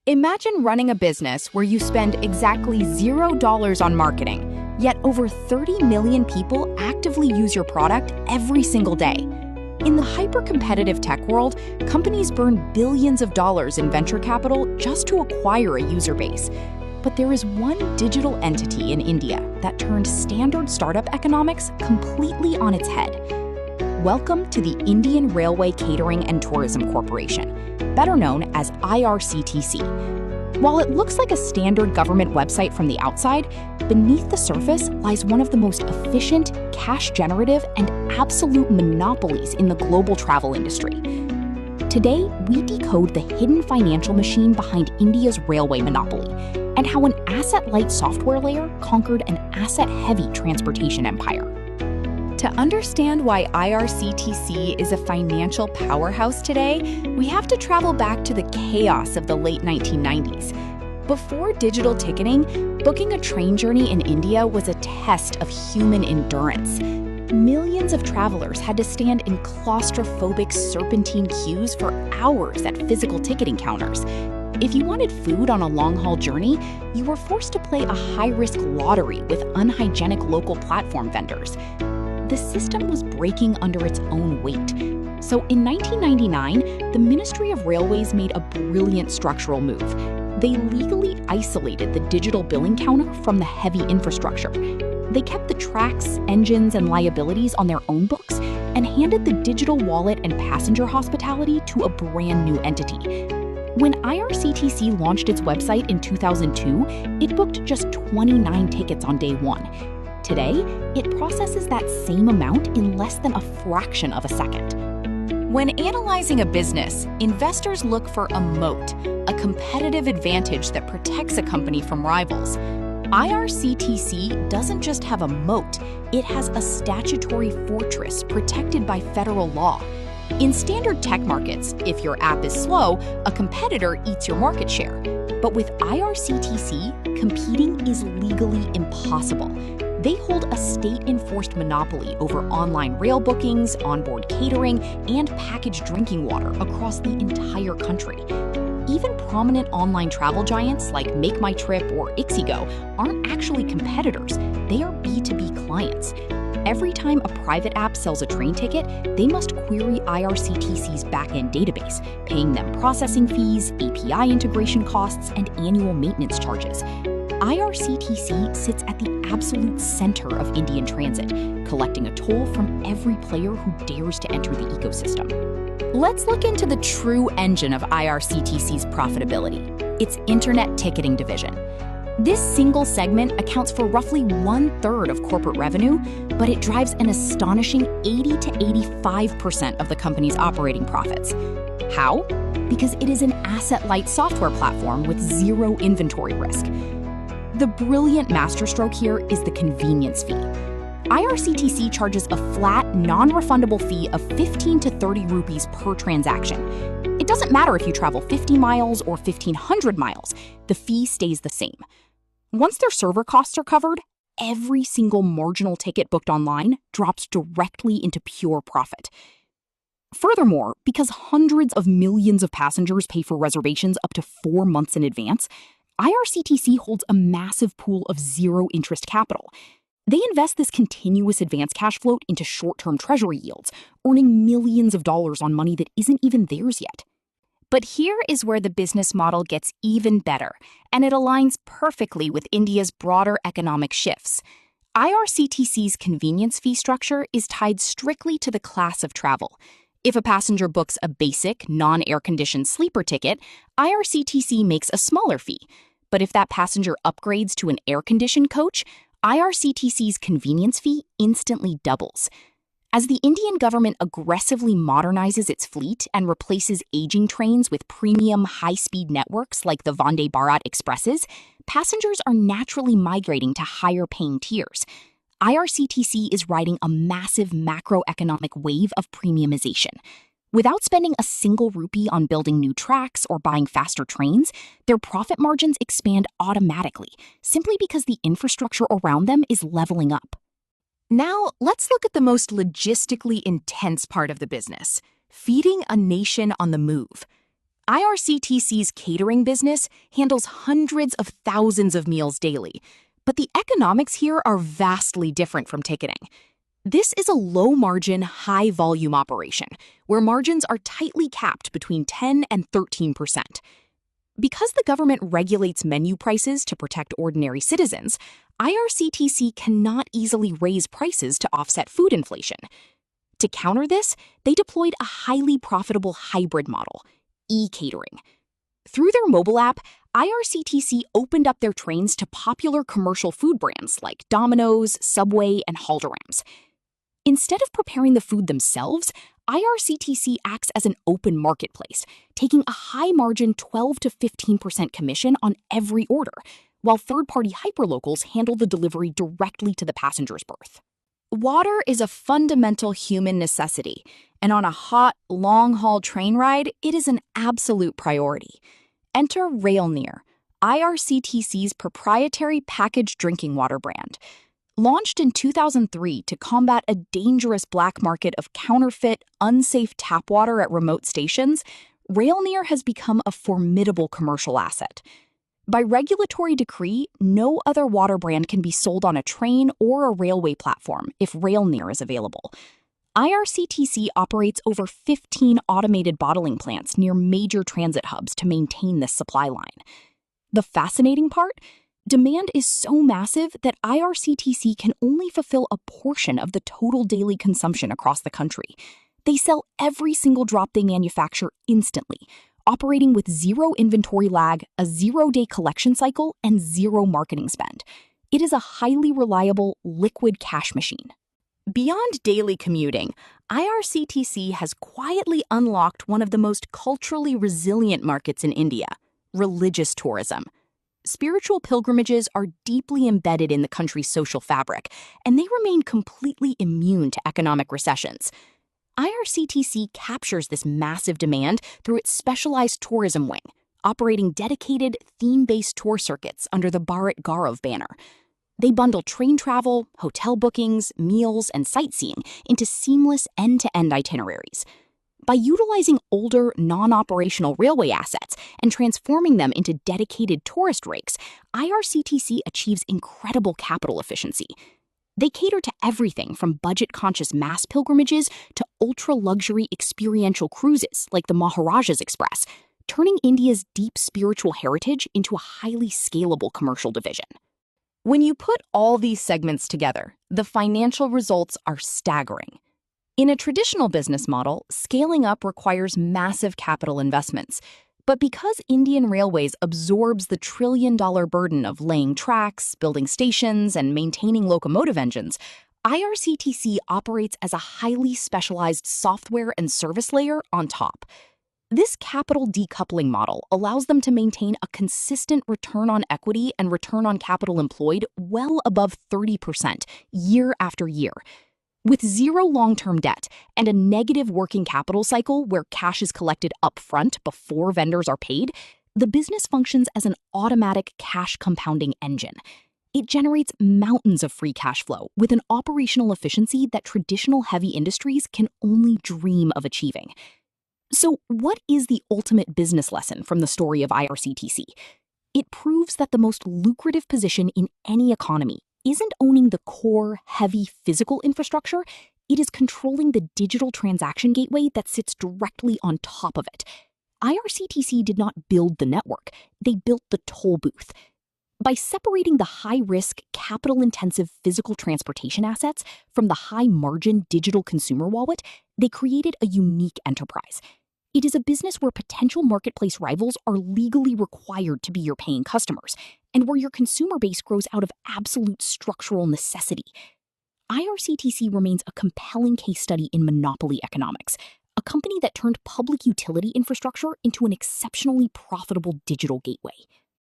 Imagine running a business where you spend exactly $0 on marketing, yet over 30 million people actively use your product every single day. In the hyper-competitive tech world, companies burn billions of dollars in venture capital just to acquire a user base. But there is one digital entity in India that turned standard startup economics completely on its head. Welcome to the Indian Railway Catering and Tourism Corporation, better known as IRCTC. While it looks like a standard government website from the outside, beneath the surface lies one of the most efficient, cash-generative, and absolute monopolies in the global travel industry. Today, we decode the hidden financial machine behind India's railway monopoly and how an asset-light software layer conquered an asset-heavy transportation empire. To understand why IRCTC is a financial powerhouse today, we have to travel back to the chaos of the late 1990s. Before digital ticketing, booking a train journey in India was a test of human endurance. Millions of travelers had to stand in claustrophobic serpentine queues for hours at physical ticketing counters. If you wanted food on a long-haul journey, you were forced to play a high-risk lottery with unhygienic local platform vendors. The system was breaking under its own weight. So in 1999, the Ministry of Railways made a brilliant structural move. They legally isolated the digital billing counter from the heavy infrastructure. They kept the tracks, engines, and liabilities on their own books and handed the digital wallet and passenger hospitality to a brand new entity. When IRCTC launched its website in 2002, it booked just 29 tickets on day one. Today, it processes that same amount in less than a fraction of a second. When analyzing a business, investors look for a moat, a competitive advantage that protects a company from rivals. IRCTC doesn't just have a moat, it has a statutory fortress protected by federal law. In standard tech markets, if your app is slow, a competitor eats your market share. But with IRCTC, competing is legally impossible. They hold a state-enforced monopoly over online rail bookings, onboard catering, and packaged drinking water across the entire country. Even prominent online travel giants like Make My Trip or Ixigo aren't actually competitors, they are B2B clients. Every time a private app sells a train ticket, they must query IRCTC's backend database, paying them processing fees, API integration costs, and annual maintenance charges. IRCTC sits at the absolute center of Indian transit, collecting a toll from every player who dares to enter the ecosystem. Let's look into the true engine of IRCTC's profitability, its internet ticketing division. This single segment accounts for roughly 1/3 of corporate revenue, but it drives an astonishing 80 to 85% of the company's operating profits. How? Because it is an asset-light software platform with zero inventory risk. The brilliant masterstroke here is the convenience fee. IRCTC charges a flat, non-refundable fee of 15 to 30 rupees per transaction. It doesn't matter if you travel 50 miles or 1,500 miles, the fee stays the same. Once their server costs are covered, every single marginal ticket booked online drops directly into pure profit. Furthermore, because hundreds of millions of passengers pay for reservations up to 4 months in advance, IRCTC holds a massive pool of zero-interest capital. They invest this continuous advance cash float into short-term treasury yields, earning millions of dollars on money that isn't even theirs yet. But here is where the business model gets even better, and it aligns perfectly with India's broader economic shifts. IRCTC's convenience fee structure is tied strictly to the class of travel. If a passenger books a basic, non-air-conditioned sleeper ticket, IRCTC makes a smaller fee. But if that passenger upgrades to an air-conditioned coach, IRCTC's convenience fee instantly doubles. As the Indian government aggressively modernizes its fleet and replaces aging trains with premium high-speed networks like the Vande Bharat Expresses, passengers are naturally migrating to higher-paying tiers. IRCTC is riding a massive macroeconomic wave of premiumization. Without spending a single rupee on building new tracks or buying faster trains, their profit margins expand automatically, simply because the infrastructure around them is leveling up. Now, let's look at the most logistically intense part of the business, feeding a nation on the move. IRCTC's catering business handles hundreds of thousands of meals daily, but the economics here are vastly different from ticketing. This is a low-margin, high-volume operation, where margins are tightly capped between 10 and 13%. Because the government regulates menu prices to protect ordinary citizens, IRCTC cannot easily raise prices to offset food inflation. To counter this, they deployed a highly profitable hybrid model, e-catering. Through their mobile app, IRCTC opened up their trains to popular commercial food brands like Domino's, Subway, and Haldiram's. Instead of preparing the food themselves, IRCTC acts as an open marketplace, taking a high-margin 12 to 15% commission on every order, while third-party hyperlocals handle the delivery directly to the passenger's berth. Water is a fundamental human necessity, and on a hot, long-haul train ride, it is an absolute priority. Enter Rail Neer, IRCTC's proprietary packaged drinking water brand. Launched in 2003 to combat a dangerous black market of counterfeit, unsafe tap water at remote stations, Rail Neer has become a formidable commercial asset. By regulatory decree, no other water brand can be sold on a train or a railway platform if Rail Neer is available. IRCTC operates over 15 automated bottling plants near major transit hubs to maintain this supply line. The fascinating part? Demand is so massive that IRCTC can only fulfill a portion of the total daily consumption across the country. They sell every single drop they manufacture instantly, operating with zero inventory lag, a zero-day collection cycle, and zero marketing spend. It is a highly reliable, liquid cash machine. Beyond daily commuting, IRCTC has quietly unlocked one of the most culturally resilient markets in India, religious tourism. Spiritual pilgrimages are deeply embedded in the country's social fabric, and they remain completely immune to economic recessions. IRCTC captures this massive demand through its specialized tourism wing, operating dedicated, theme-based tour circuits under the Bharat Gaurav banner. They bundle train travel, hotel bookings, meals, and sightseeing into seamless end-to-end itineraries. By utilizing older, non-operational railway assets and transforming them into dedicated tourist rakes, IRCTC achieves incredible capital efficiency. They cater to everything from budget-conscious mass pilgrimages to ultra-luxury experiential cruises like the Maharajas Express, turning India's deep spiritual heritage into a highly scalable commercial division. When you put all these segments together, the financial results are staggering. In a traditional business model, scaling up requires massive capital investments. But because Indian Railways absorbs the trillion-dollar burden of laying tracks, building stations, and maintaining locomotive engines, IRCTC operates as a highly specialized software and service layer on top. This capital decoupling model allows them to maintain a consistent return on equity and return on capital employed well above 30% year after year. With zero long-term debt and a negative working capital cycle where cash is collected upfront before vendors are paid, the business functions as an automatic cash compounding engine. It generates mountains of free cash flow with an operational efficiency that traditional heavy industries can only dream of achieving. So, what is the ultimate business lesson from the story of IRCTC? It proves that the most lucrative position in any economy isn't owning the core, heavy physical infrastructure, it is controlling the digital transaction gateway that sits directly on top of it. IRCTC did not build the network, they built the toll booth. By separating the high-risk, capital-intensive physical transportation assets from the high-margin digital consumer wallet, they created a unique enterprise. It is a business where potential marketplace rivals are legally required to be your paying customers, and where your consumer base grows out of absolute structural necessity. IRCTC remains a compelling case study in monopoly economics, a company that turned public utility infrastructure into an exceptionally profitable digital gateway.